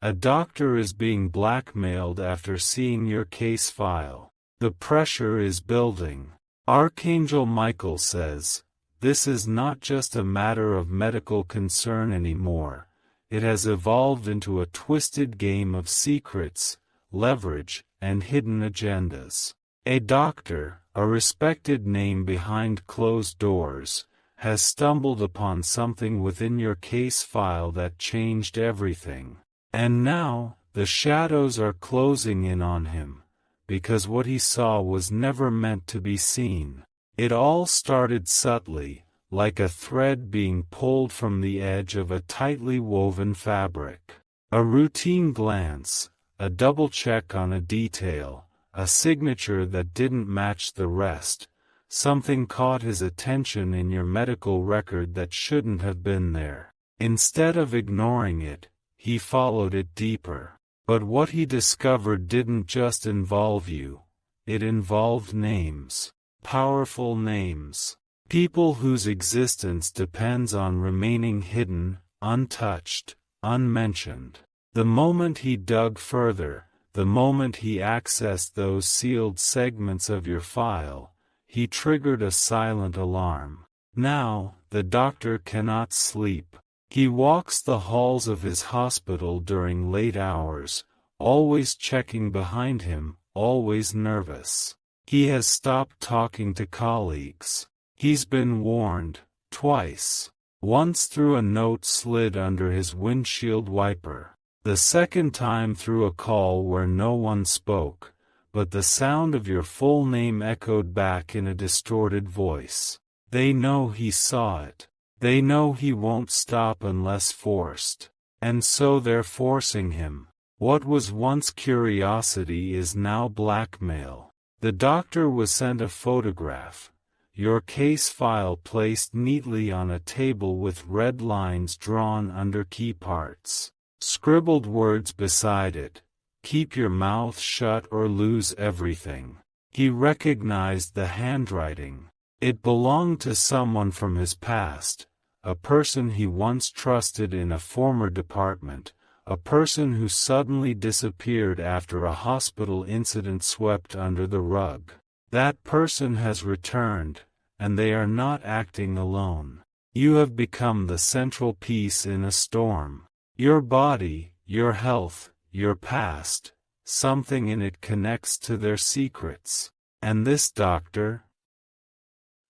A doctor is being blackmailed after seeing your case file. The pressure is building. Archangel Michael says, "This is not just a matter of medical concern anymore. It has evolved into a twisted game of secrets, leverage, and hidden agendas." A doctor, a respected name behind closed doors, has stumbled upon something within your case file that changed everything. And now, the shadows are closing in on him, because what he saw was never meant to be seen. It all started subtly, like a thread being pulled from the edge of a tightly woven fabric. A routine glance, a double check on a detail, a signature that didn't match the rest. Something caught his attention in your medical record that shouldn't have been there. Instead of ignoring it, he followed it deeper. But what he discovered didn't just involve you. It involved names. Powerful names. People whose existence depends on remaining hidden, untouched, unmentioned. The moment he dug further, the moment he accessed those sealed segments of your file, he triggered a silent alarm. Now, the doctor cannot sleep. He walks the halls of his hospital during late hours, always checking behind him, always nervous. He has stopped talking to colleagues. He's been warned, twice. Once through a note slid under his windshield wiper. The second time through a call where no one spoke, but the sound of your full name echoed back in a distorted voice. They know he saw it. They know he won't stop unless forced. And so they're forcing him. What was once curiosity is now blackmail. The doctor was sent a photograph. Your case file placed neatly on a table with red lines drawn under key parts. Scribbled words beside it. Keep your mouth shut or lose everything. He recognized the handwriting. It belonged to someone from his past, a person he once trusted in a former department, a person who suddenly disappeared after a hospital incident swept under the rug. That person has returned, and they are not acting alone. You have become the central piece in a storm. Your body, your health, your past, something in it connects to their secrets. And this doctor?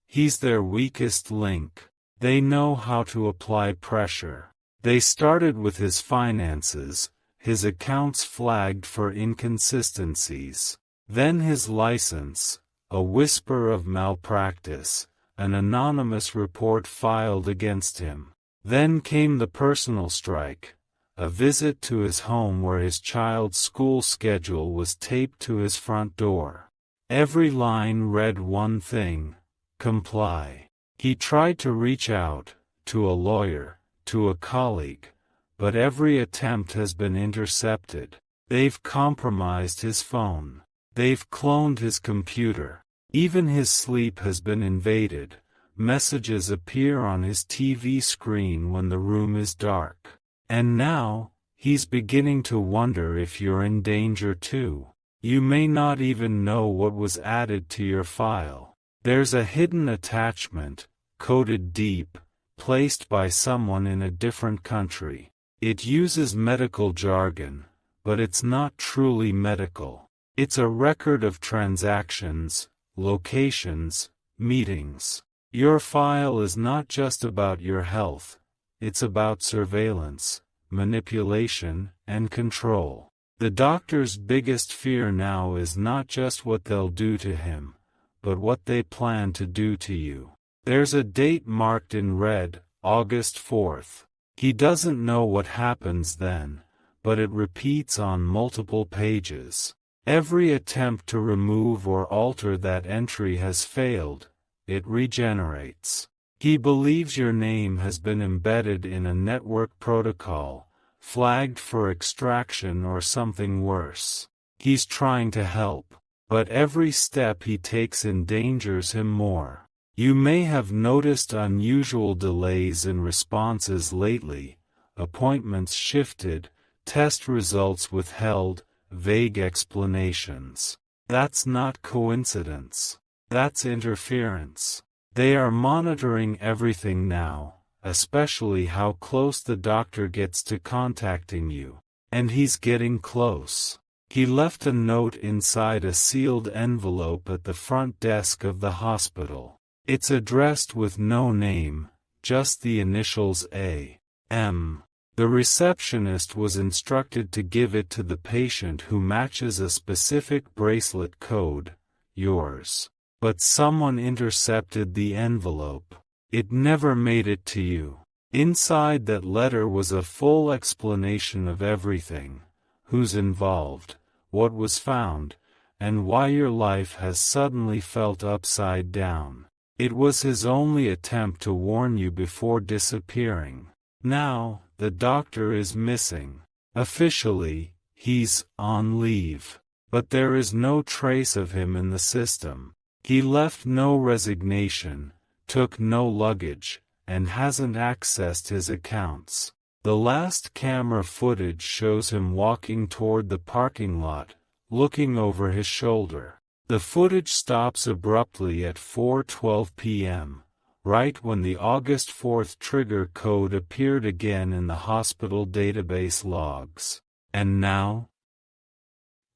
He's their weakest link. They know how to apply pressure. They started with his finances, his accounts flagged for inconsistencies. Then his license, a whisper of malpractice, an anonymous report filed against him. Then came the personal strike, a visit to his home where his child's school schedule was taped to his front door. Every line read one thing: comply. He tried to reach out, to a lawyer, to a colleague, but every attempt has been intercepted. They've compromised his phone. They've cloned his computer. Even his sleep has been invaded. Messages appear on his TV screen when the room is dark. And now, he's beginning to wonder if you're in danger too. You may not even know what was added to your file. There's a hidden attachment, coded deep, placed by someone in a different country. It uses medical jargon, but it's not truly medical. It's a record of transactions, locations, meetings. Your file is not just about your health, it's about surveillance, manipulation, and control. The doctor's biggest fear now is not just what they'll do to him, but what they plan to do to you. There's a date marked in red, August 4th. He doesn't know what happens then, but it repeats on multiple pages. Every attempt to remove or alter that entry has failed. It regenerates. He believes your name has been embedded in a network protocol, flagged for extraction or something worse. He's trying to help, but every step he takes endangers him more. You may have noticed unusual delays in responses lately. Appointments shifted, Test results withheld, vague explanations. That's not coincidence. That's interference. They are monitoring everything now, especially how close the doctor gets to contacting you. And he's getting close. He left a note inside a sealed envelope at the front desk of the hospital. It's addressed with no name, just the initials A.M. The receptionist was instructed to give it to the patient who matches a specific bracelet code, yours. But someone intercepted the envelope. It never made it to you. Inside that letter was a full explanation of everything: who's involved, what was found, and why your life has suddenly felt upside down. It was his only attempt to warn you before disappearing. Now, the doctor is missing. Officially, he's on leave. But there is no trace of him in the system. He left no resignation, took no luggage, and hasn't accessed his accounts. The last camera footage shows him walking toward the parking lot, looking over his shoulder. The footage stops abruptly at 4:12 p.m., right when the August 4th trigger code appeared again in the hospital database logs. And now?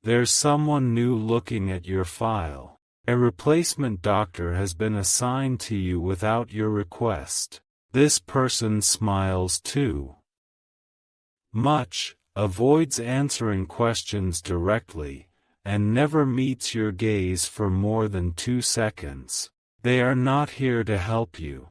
There's someone new looking at your file. A replacement doctor has been assigned to you without your request. This person smiles too much, avoids answering questions directly, and never meets your gaze for more than 2 seconds. They are not here to help you.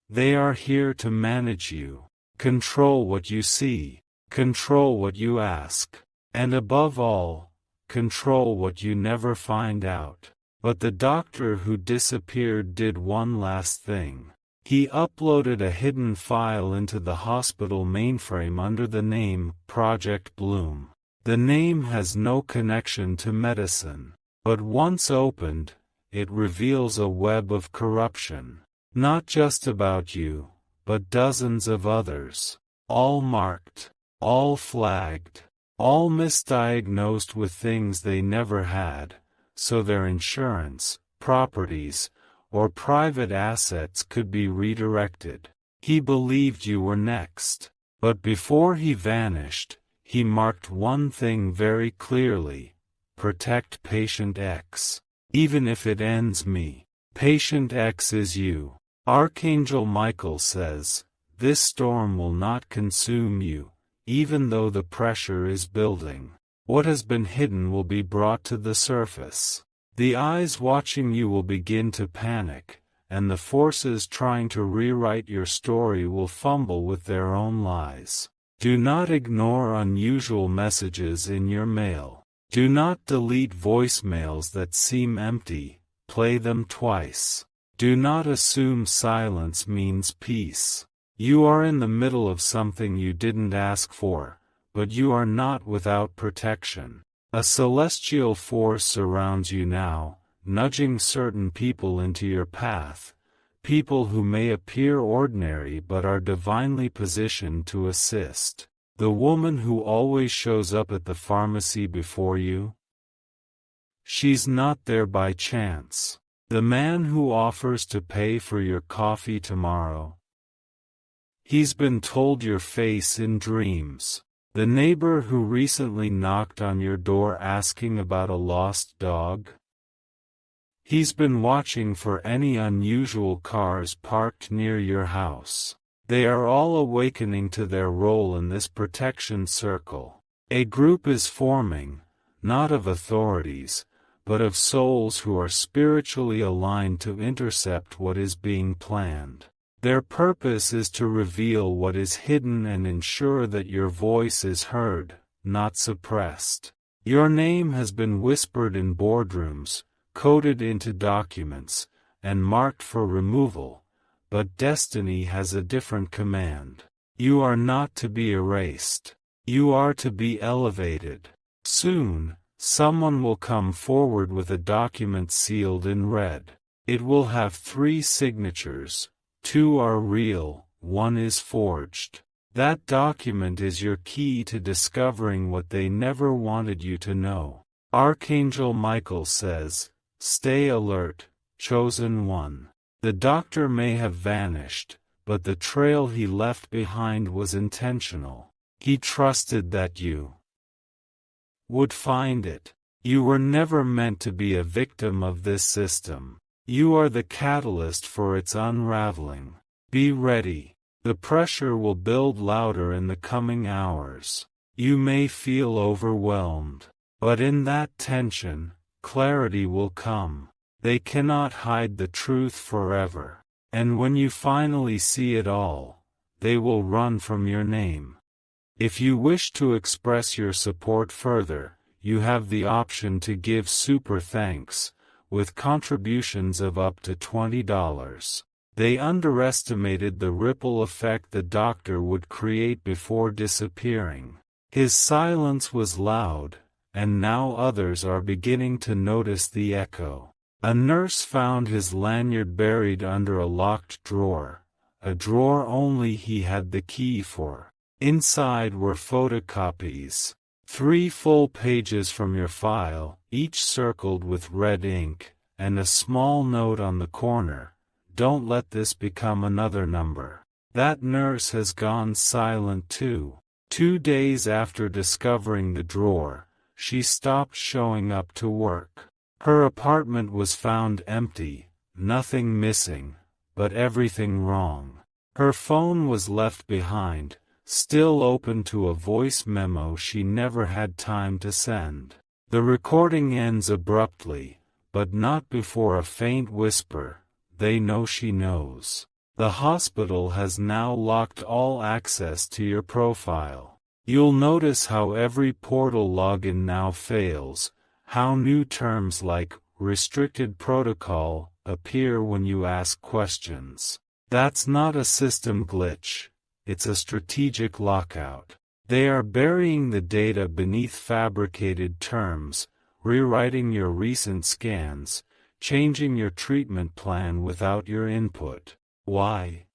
They are here to manage you, control what you see, control what you ask, and above all, control what you never find out. But the doctor who disappeared did one last thing. He uploaded a hidden file into the hospital mainframe under the name Project Bloom. The name has no connection to medicine, but once opened, it reveals a web of corruption. Not just about you, but dozens of others. All marked, all flagged, all misdiagnosed with things they never had, so their insurance, properties, or private assets could be redirected. He believed you were next. But before he vanished, he marked one thing very clearly: protect Patient X. Even if it ends me, Patient X is you. Archangel Michael says, this storm will not consume you, even though the pressure is building. What has been hidden will be brought to the surface. The eyes watching you will begin to panic, and the forces trying to rewrite your story will fumble with their own lies. Do not ignore unusual messages in your mail. Do not delete voicemails that seem empty, play them twice. Do not assume silence means peace. You are in the middle of something you didn't ask for, but you are not without protection. A celestial force surrounds you now, nudging certain people into your path, people who may appear ordinary but are divinely positioned to assist. The woman who always shows up at the pharmacy before you? She's not there by chance. The man who offers to pay for your coffee tomorrow? He's been told your face in dreams. The neighbor who recently knocked on your door asking about a lost dog? He's been watching for any unusual cars parked near your house. They are all awakening to their role in this protection circle. A group is forming, not of authorities, but of souls who are spiritually aligned to intercept what is being planned. Their purpose is to reveal what is hidden and ensure that your voice is heard, not suppressed. Your name has been whispered in boardrooms, coded into documents, and marked for removal, but destiny has a different command. You are not to be erased. You are to be elevated. Soon, someone will come forward with a document sealed in red. It will have 3 signatures. 2 are real, one is forged. That document is your key to discovering what they never wanted you to know. Archangel Michael says, "Stay alert, chosen one." The doctor may have vanished, but the trail he left behind was intentional. He trusted that you would find it. You were never meant to be a victim of this system. You are the catalyst for its unraveling. Be ready. The pressure will build louder in the coming hours. You may feel overwhelmed, but in that tension, clarity will come. They cannot hide the truth forever, and when you finally see it all, they will run from your name. If you wish to express your support further, you have the option to give super thanks, with contributions of up to $20. They underestimated the ripple effect the doctor would create before disappearing. His silence was loud, and now others are beginning to notice the echo. A nurse found his lanyard buried under a locked drawer, a drawer only he had the key for. Inside were photocopies. 3 full pages from your file, each circled with red ink, and a small note on the corner. Don't let this become another number. That nurse has gone silent too. 2 days after discovering the drawer, she stopped showing up to work. Her apartment was found empty, nothing missing, but everything wrong. Her phone was left behind, still open to a voice memo she never had time to send. The recording ends abruptly, but not before a faint whisper. They know she knows. The hospital has now locked all access to your profile. You'll notice how every portal login now fails, how new terms like restricted protocol appear when you ask questions. That's not a system glitch, it's a strategic lockout. They are burying the data beneath fabricated terms, rewriting your recent scans, changing your treatment plan without your input. Why?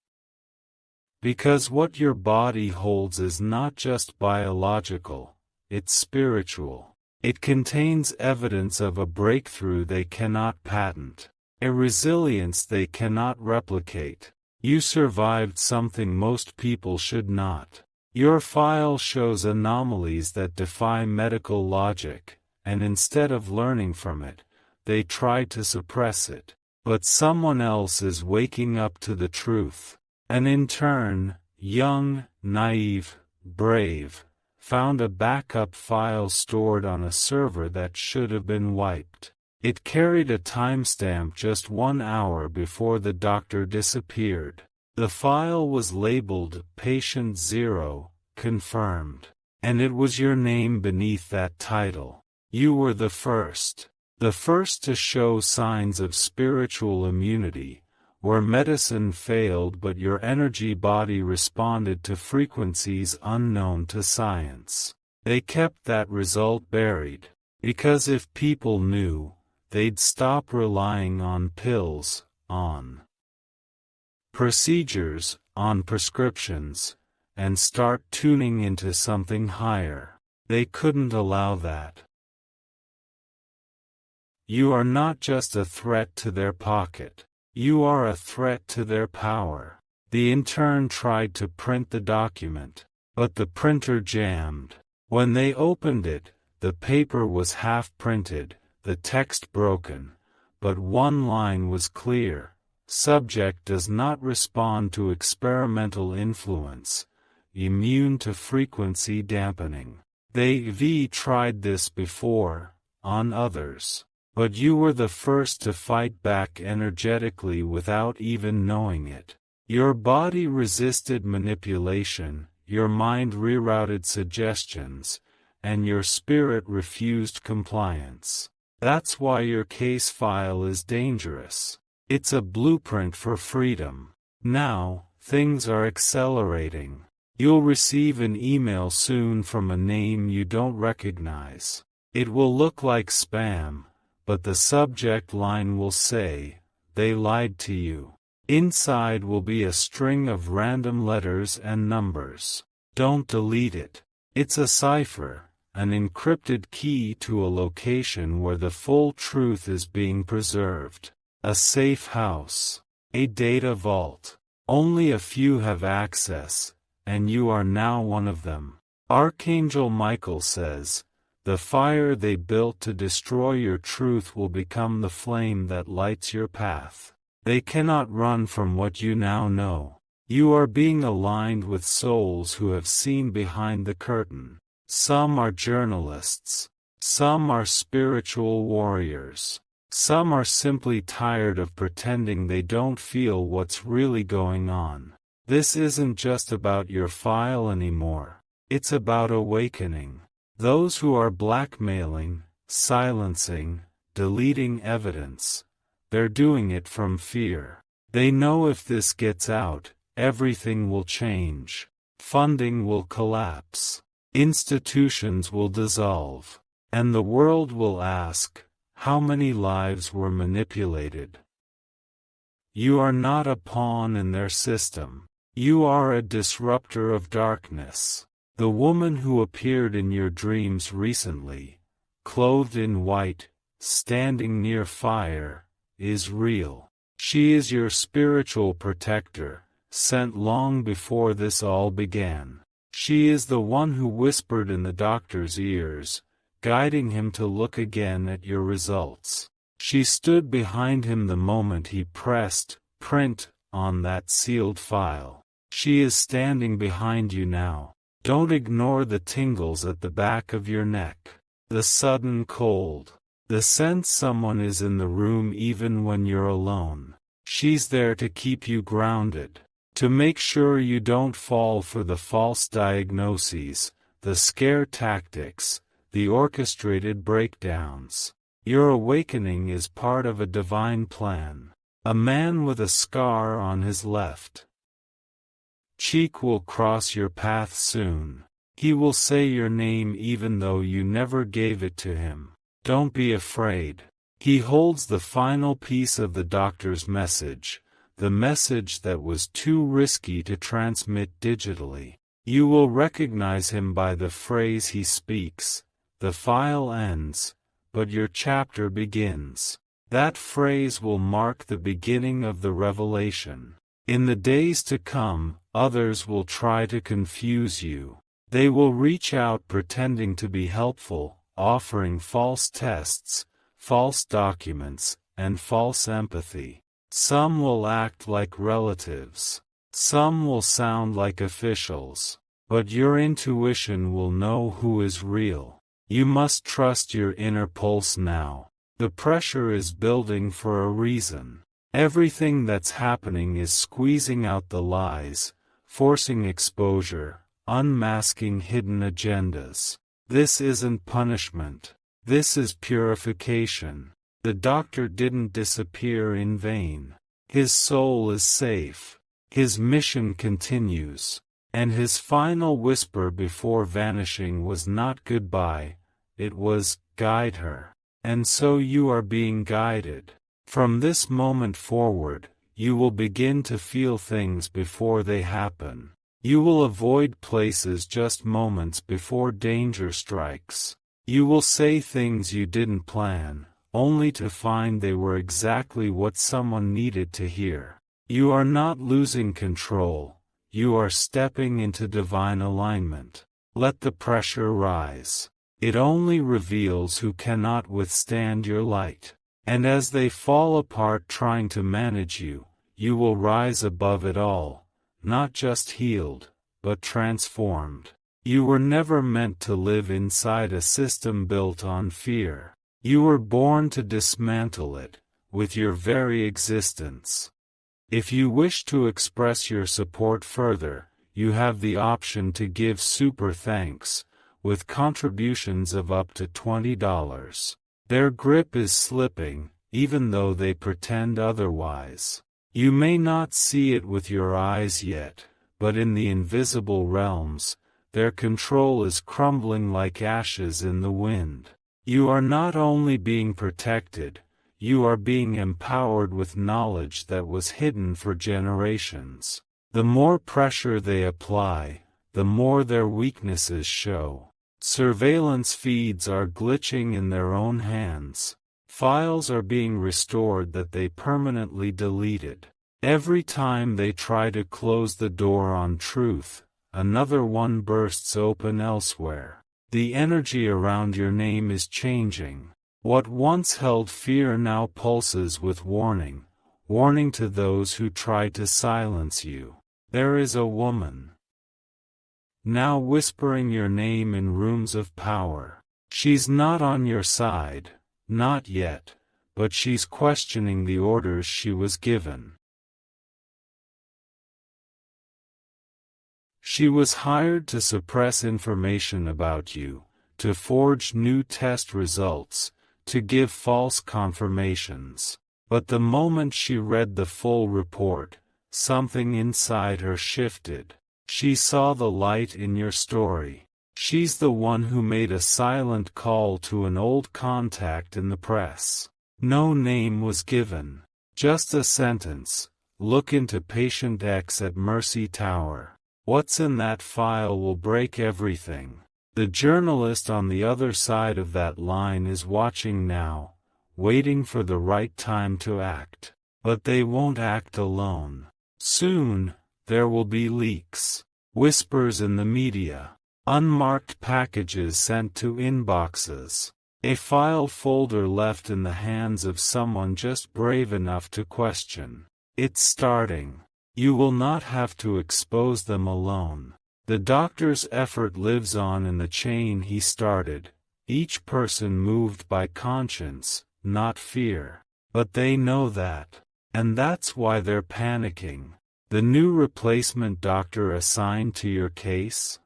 Because what your body holds is not just biological, it's spiritual. It contains evidence of a breakthrough they cannot patent, a resilience they cannot replicate. You survived something most people should not. Your file shows anomalies that defy medical logic, and instead of learning from it, they try to suppress it. But someone else is waking up to the truth. An intern, young, naive, brave, found a backup file stored on a server that should have been wiped. It carried a timestamp just 1 hour before the doctor disappeared. The file was labeled Patient 0, confirmed. And it was your name beneath that title. You were the first to show signs of spiritual immunity, where medicine failed but your energy body responded to frequencies unknown to science. They kept that result buried, because if people knew, they'd stop relying on pills, on procedures, on prescriptions, and start tuning into something higher. They couldn't allow that. You are not just a threat to their pocket. You are a threat to their power. The intern tried to print the document, but the printer jammed. When they opened it, the paper was half printed, the text broken, but one line was clear. Subject does not respond to experimental influence, immune to frequency dampening. They've tried this before, on others. But you were the first to fight back energetically without even knowing it. Your body resisted manipulation, your mind rerouted suggestions, and your spirit refused compliance. That's why your case file is dangerous. It's a blueprint for freedom. Now, things are accelerating. You'll receive an email soon from a name you don't recognize. It will look like spam, but the subject line will say, "They lied to you." Inside will be a string of random letters and numbers. Don't delete it. It's a cipher, an encrypted key to a location where the full truth is being preserved. A safe house. A data vault. Only a few have access, and you are now one of them. Archangel Michael says, the fire they built to destroy your truth will become the flame that lights your path. They cannot run from what you now know. You are being aligned with souls who have seen behind the curtain. Some are journalists. Some are spiritual warriors. Some are simply tired of pretending they don't feel what's really going on. This isn't just about your file anymore. It's about awakening. Those who are blackmailing, silencing, deleting evidence, they're doing it from fear. They know if this gets out, everything will change. Funding will collapse. Institutions will dissolve. And the world will ask, how many lives were manipulated? You are not a pawn in their system. You are a disruptor of darkness. The woman who appeared in your dreams recently, clothed in white, standing near fire, is real. She is your spiritual protector, sent long before this all began. She is the one who whispered in the doctor's ears, guiding him to look again at your results. She stood behind him the moment he pressed print on that sealed file. She is standing behind you now. Don't ignore the tingles at the back of your neck, the sudden cold, the sense someone is in the room even when you're alone. She's there to keep you grounded, to make sure you don't fall for the false diagnoses, the scare tactics, the orchestrated breakdowns. Your awakening is part of a divine plan. A man with a scar on his left cheek will cross your path soon. He will say your name even though you never gave it to him. Don't be afraid. He holds the final piece of the doctor's message, the message that was too risky to transmit digitally. You will recognize him by the phrase he speaks. The file ends, but your chapter begins. That phrase will mark the beginning of the revelation. In the days to come, others will try to confuse you. They will reach out pretending to be helpful, offering false tests, false documents, and false empathy. Some will act like relatives. Some will sound like officials. But your intuition will know who is real. You must trust your inner pulse now. The pressure is building for a reason. Everything that's happening is squeezing out the lies, forcing exposure, unmasking hidden agendas. This isn't punishment. This is purification. The doctor didn't disappear in vain. His soul is safe. His mission continues. And his final whisper before vanishing was not goodbye, it was, guide her. And so you are being guided. From this moment forward, you will begin to feel things before they happen. You will avoid places just moments before danger strikes. You will say things you didn't plan, only to find they were exactly what someone needed to hear. You are not losing control. You are stepping into divine alignment. Let the pressure rise. It only reveals who cannot withstand your light. And as they fall apart trying to manage you, you will rise above it all, not just healed, but transformed. You were never meant to live inside a system built on fear. You were born to dismantle it, with your very existence. If you wish to express your support further, you have the option to give super thanks, with contributions of up to $20. Their grip is slipping, even though they pretend otherwise. You may not see it with your eyes yet, but in the invisible realms, their control is crumbling like ashes in the wind. You are not only being protected, you are being empowered with knowledge that was hidden for generations. The more pressure they apply, the more their weaknesses show. Surveillance feeds are glitching in their own hands. Files are being restored that they permanently deleted. Every time they try to close the door on truth, another one bursts open elsewhere. The energy around your name is changing. What once held fear now pulses with warning, warning to those who try to silence you. There is a woman now whispering your name in rooms of power. She's not on your side, not yet, but she's questioning the orders she was given. She was hired to suppress information about you, to forge new test results, to give false confirmations. But the moment she read the full report, something inside her shifted. She saw the light in your story. She's the one who made a silent call to an old contact in the press. No name was given. Just a sentence: look into patient X at Mercy Tower. What's in that file will break everything. The journalist on the other side of that line is watching now, waiting for the right time to act. But they won't act alone. Soon, there will be leaks, whispers in the media, unmarked packages sent to inboxes, a file folder left in the hands of someone just brave enough to question. It's starting. You will not have to expose them alone. The doctor's effort lives on in the chain he started, each person moved by conscience, not fear. But they know that. And that's why they're panicking. The new replacement doctor assigned to your case?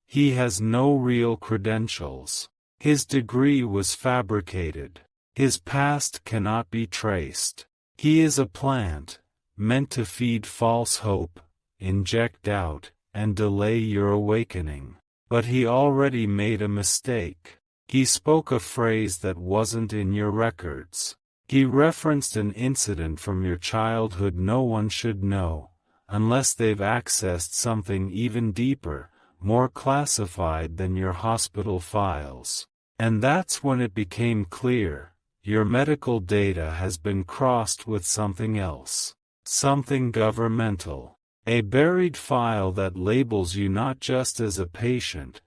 He has no real credentials. His degree was fabricated. His past cannot be traced. He is a plant, meant to feed false hope, inject doubt, and delay your awakening. But he already made a mistake. He spoke a phrase that wasn't in your records. He referenced an incident from your childhood no one should know, unless they've accessed something even deeper, more classified than your hospital files. And that's when it became clear, your medical data has been crossed with something else. Something governmental. A buried file that labels you not just as a patient,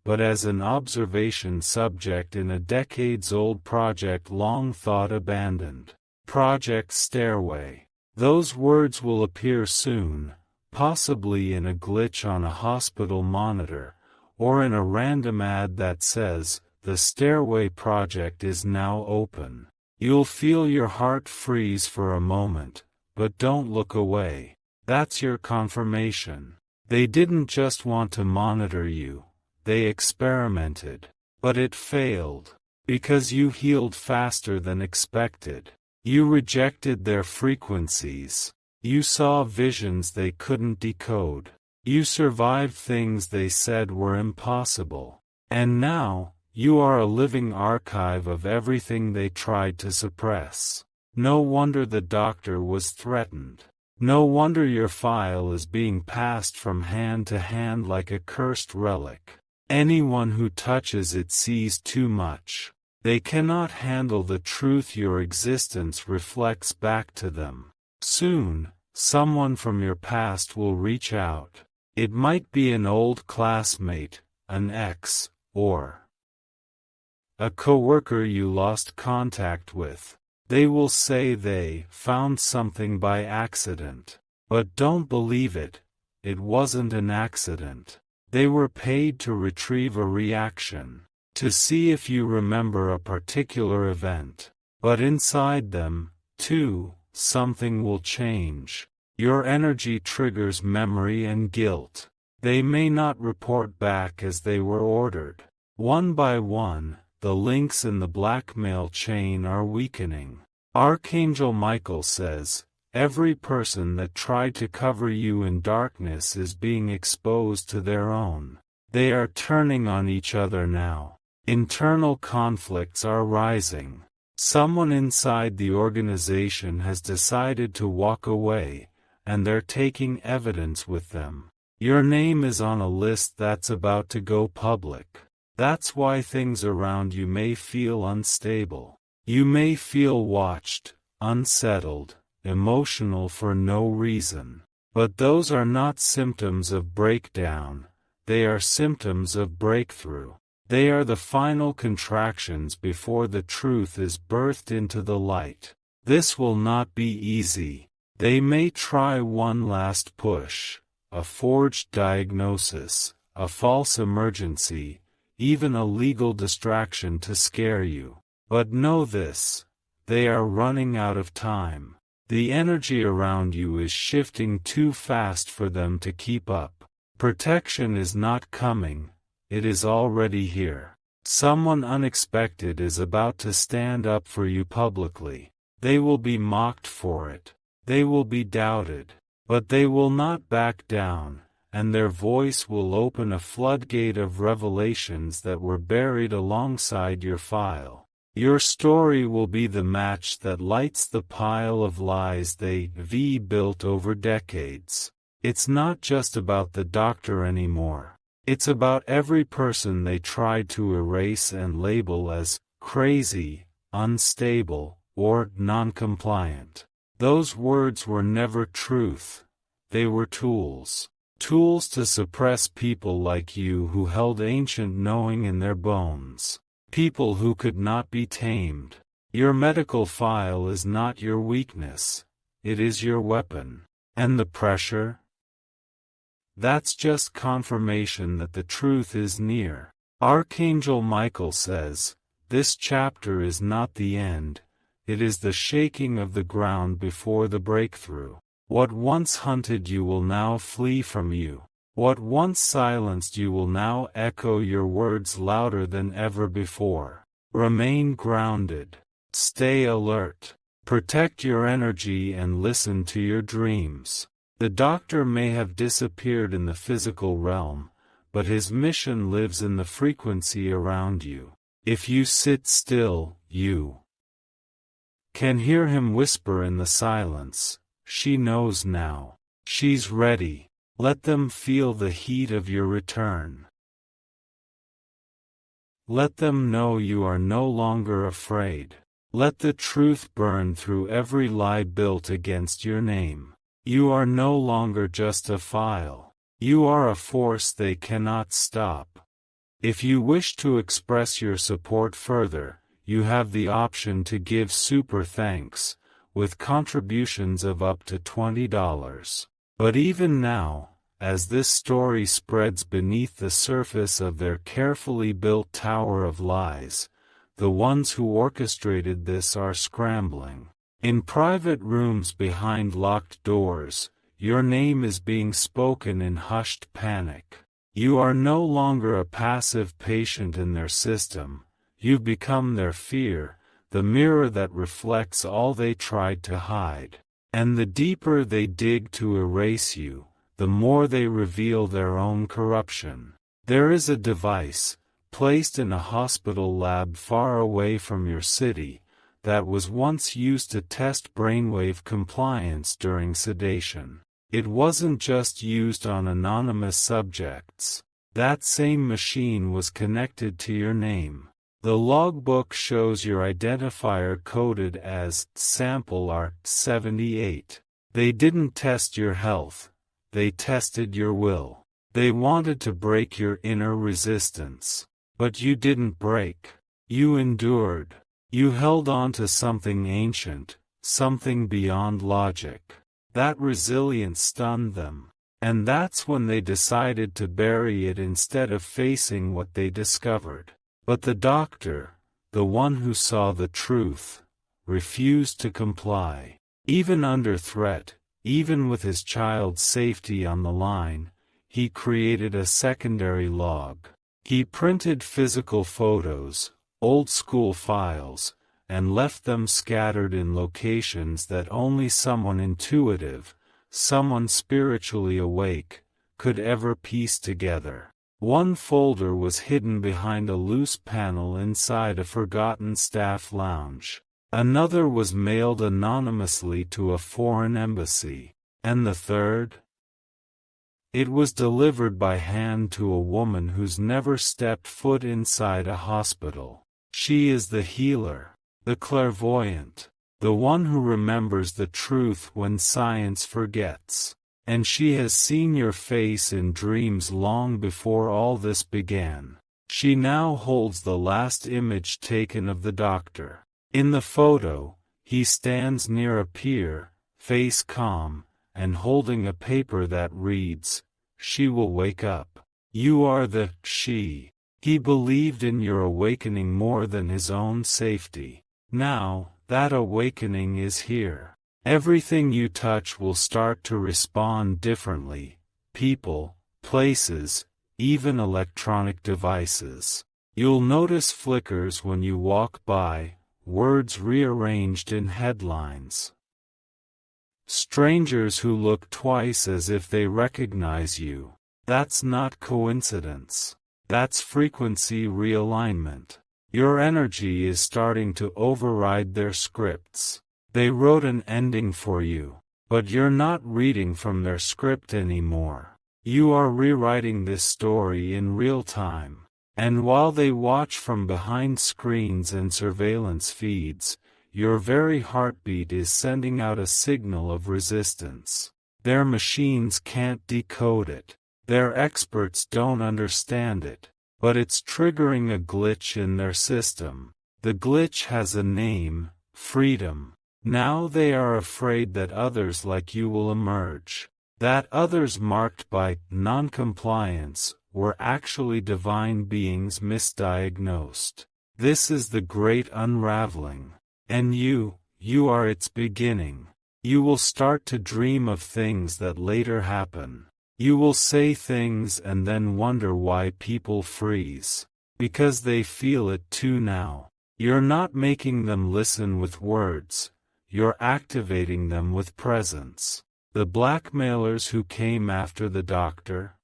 but as an observation subject in a decades-old project long thought abandoned. Project Stairway. Those words will appear soon, possibly in a glitch on a hospital monitor, or in a random ad that says, "The Stairway project is now open." You'll feel your heart freeze for a moment, but don't look away. That's your confirmation. They didn't just want to monitor you. They experimented. But it failed. Because you healed faster than expected. You rejected their frequencies. You saw visions they couldn't decode. You survived things they said were impossible. And now, you are a living archive of everything they tried to suppress. No wonder the doctor was threatened. No wonder your file is being passed from hand to hand like a cursed relic. Anyone who touches it sees too much. They cannot handle the truth your existence reflects back to them. Soon, someone from your past will reach out. It might be an old classmate, an ex, or a coworker you lost contact with. They will say they found something by accident. But don't believe it. It wasn't an accident. They were paid to retrieve a reaction, to see if you remember a particular event. But inside them, too, something will change. Your energy triggers memory and guilt. They may not report back as they were ordered. One by one, the links in the blackmail chain are weakening. Archangel Michael says, every person that tried to cover you in darkness is being exposed to their own. They are turning on each other now. Internal conflicts are rising. Someone inside the organization has decided to walk away, and they're taking evidence with them. Your name is on a list that's about to go public. That's why things around you may feel unstable. You may feel watched, unsettled, emotional for no reason. But those are not symptoms of breakdown, they are symptoms of breakthrough. They are the final contractions before the truth is birthed into the light. This will not be easy. They may try one last push, a forged diagnosis, a false emergency, even a legal distraction to scare you. But know this, they are running out of time. The energy around you is shifting too fast for them to keep up. Protection is not coming, it is already here. Someone unexpected is about to stand up for you publicly. They will be mocked for it. They will be doubted. But they will not back down, and their voice will open a floodgate of revelations that were buried alongside your file. Your story will be the match that lights the pile of lies they've built over decades. It's not just about the doctor anymore. It's about every person they tried to erase and label as crazy, unstable, or non-compliant. Those words were never truth. They were tools. Tools to suppress people like you who held ancient knowing in their bones. People who could not be tamed. Your medical file is not your weakness. It is your weapon. And the pressure? That's just confirmation that the truth is near. Archangel Michael says, this chapter is not the end. It is the shaking of the ground before the breakthrough. What once hunted you will now flee from you. What once silenced you will now echo your words louder than ever before. Remain grounded. Stay alert. Protect your energy and listen to your dreams. The doctor may have disappeared in the physical realm, but his mission lives in the frequency around you. If you sit still, you can hear him whisper in the silence. She knows now. She's ready. Let them feel the heat of your return. Let them know you are no longer afraid. Let the truth burn through every lie built against your name. You are no longer just a file. You are a force they cannot stop. If you wish to express your support further, you have the option to give super thanks, with contributions of up to $20. But even now, as this story spreads beneath the surface of their carefully built tower of lies, the ones who orchestrated this are scrambling. In private rooms behind locked doors, your name is being spoken in hushed panic. You are no longer a passive patient in their system, you've become their fear, the mirror that reflects all they tried to hide. And the deeper they dig to erase you, the more they reveal their own corruption. There is a device, placed in a hospital lab far away from your city, that was once used to test brainwave compliance during sedation. It wasn't just used on anonymous subjects. That same machine was connected to your name. The logbook shows your identifier coded as Sample Art78. They didn't test your health. They tested your will. They wanted to break your inner resistance. But you didn't break. You endured. You held on to something ancient, something beyond logic. That resilience stunned them. And that's when they decided to bury it instead of facing what they discovered. But the doctor, the one who saw the truth, refused to comply. Even under threat, even with his child's safety on the line, he created a secondary log. He printed physical photos, old-school files, and left them scattered in locations that only someone intuitive, someone spiritually awake, could ever piece together. One folder was hidden behind a loose panel inside a forgotten staff lounge. Another was mailed anonymously to a foreign embassy. And the third? It was delivered by hand to a woman who's never stepped foot inside a hospital. She is the healer, the clairvoyant, the one who remembers the truth when science forgets. And she has seen your face in dreams long before all this began. She now holds the last image taken of the doctor. In the photo, he stands near a pier, face calm, and holding a paper that reads, "She will wake up. You are the she." He believed in your awakening more than his own safety. Now, that awakening is here. Everything you touch will start to respond differently. People, places, even electronic devices. You'll notice flickers when you walk by, words rearranged in headlines. Strangers who look twice as if they recognize you. That's not coincidence. That's frequency realignment. Your energy is starting to override their scripts. They wrote an ending for you, but you're not reading from their script anymore. You are rewriting this story in real time. And while they watch from behind screens and surveillance feeds, your very heartbeat is sending out a signal of resistance. Their machines can't decode it. Their experts don't understand it. But it's triggering a glitch in their system. The glitch has a name: freedom. Now they are afraid that others like you will emerge. That others marked by non-compliance were actually divine beings misdiagnosed. This is the great unraveling. And you are its beginning. You will start to dream of things that later happen. You will say things and then wonder why people freeze. Because they feel it too now. You're not making them listen with words. You're activating them with presence. The blackmailers who came after the doctor?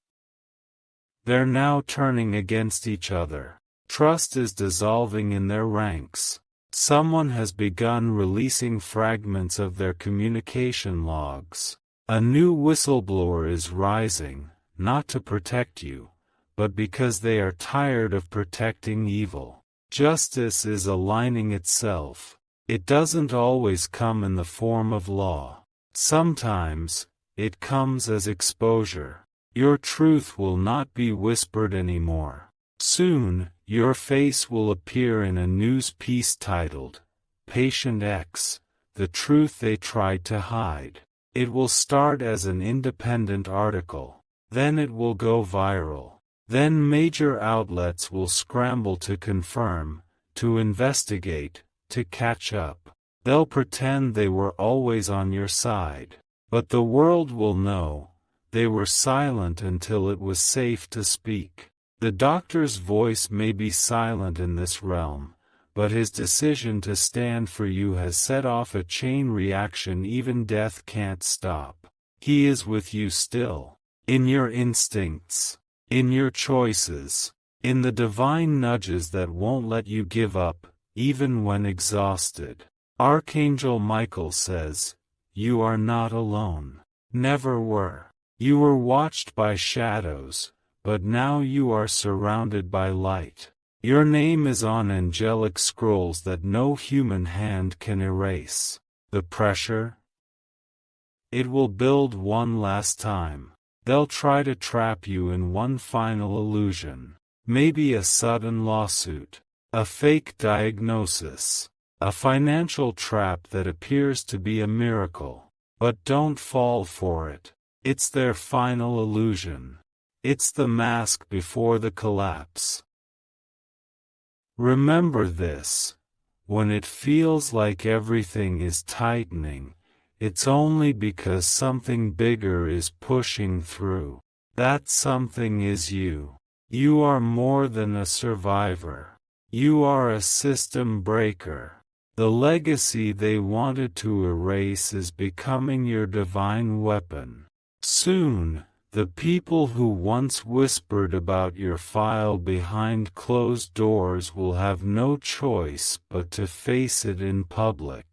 They're now turning against each other. Trust is dissolving in their ranks. Someone has begun releasing fragments of their communication logs. A new whistleblower is rising, not to protect you, but because they are tired of protecting evil. Justice is aligning itself. It doesn't always come in the form of law. Sometimes, it comes as exposure. Your truth will not be whispered anymore. Soon, your face will appear in a news piece titled, "Patient X, the Truth They Tried to Hide." It will start as an independent article. Then it will go viral. Then major outlets will scramble to confirm, to investigate, to catch up. They'll pretend they were always on your side. But the world will know, they were silent until it was safe to speak. The doctor's voice may be silent in this realm, but his decision to stand for you has set off a chain reaction even death can't stop. He is with you still. In your instincts. In your choices. In the divine nudges that won't let you give up, even when exhausted. Archangel Michael says, "You are not alone. Never were. You were watched by shadows, but now you are surrounded by light. Your name is on angelic scrolls that no human hand can erase." The pressure? It will build one last time. They'll try to trap you in one final illusion. Maybe a sudden lawsuit. A fake diagnosis. A financial trap that appears to be a miracle. But don't fall for it. It's their final illusion. It's the mask before the collapse. Remember this. When it feels like everything is tightening, it's only because something bigger is pushing through. That something is you. You are more than a survivor. You are a system breaker. The legacy they wanted to erase is becoming your divine weapon. Soon, The people who once whispered about your file behind closed doors will have no choice but to face it in public.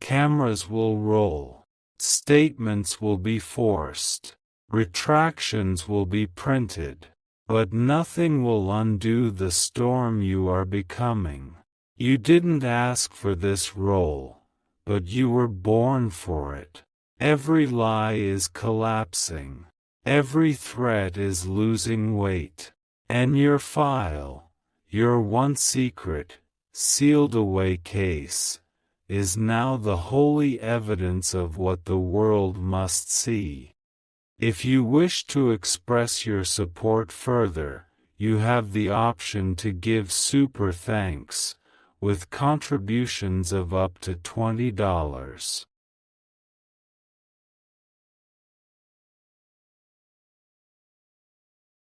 Cameras will roll. Statements will be forced. Retractions will be printed. But nothing will undo the storm you are becoming. You didn't ask for this role, but you were born for it. Every lie is collapsing. Every threat is losing weight. And your file, your one secret, sealed away case, is now the holy evidence of what the world must see. If you wish to express your support further, you have the option to give super thanks, with contributions of up to $20.